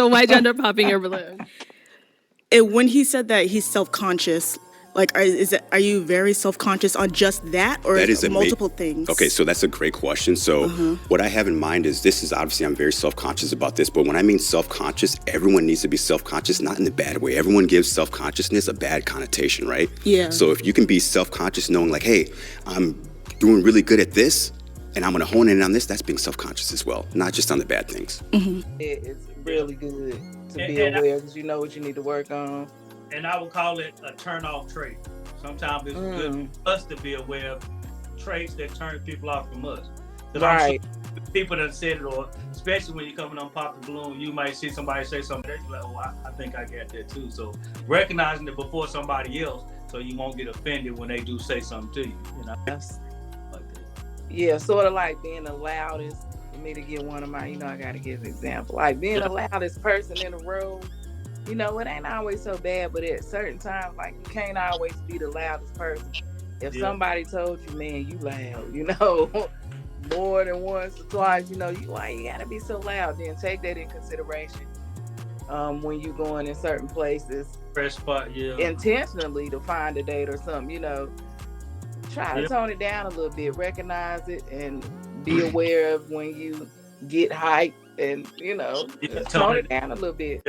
my gender popping your balloon. When he said that he's self-conscious, like, are you very self-conscious on just that, or That is multiple things? Okay, so that's a great question. So what I have in mind is this is obviously I'm very self-conscious about this, but when I mean self-conscious, everyone needs to be self-conscious, not in the bad way. Everyone gives self-consciousness a bad connotation, right? Yeah. So if you can be self-conscious knowing like, hey, I'm doing really good at this and I'm going to hone in on this, that's being self-conscious as well, not just on the bad things. It's really good to be aware because you know what you need to work on. And I would call it a turn-off trait. Sometimes it's good for us to be aware of traits that turn people off from us. Right. People that said it, or especially when you're coming on Pop the Balloon, you might see somebody say something that you're like, oh, I think I got that too. So recognizing it before somebody else, so you won't get offended when they do say something to you. You know? Yes. Yeah, sort of like being the loudest. For me to get one of my, I got to give an example. Like being the loudest person in the room. It ain't always so bad, but at certain times, like, you can't always be the loudest person. If somebody told you, man, you loud, more than once or twice, you gotta be so loud, then take that in consideration when you going in certain places. Fresh spot, intentionally to find a date or something, try to tone it down a little bit, recognize it, and be aware of when you get hyped and, just tone it down a little bit.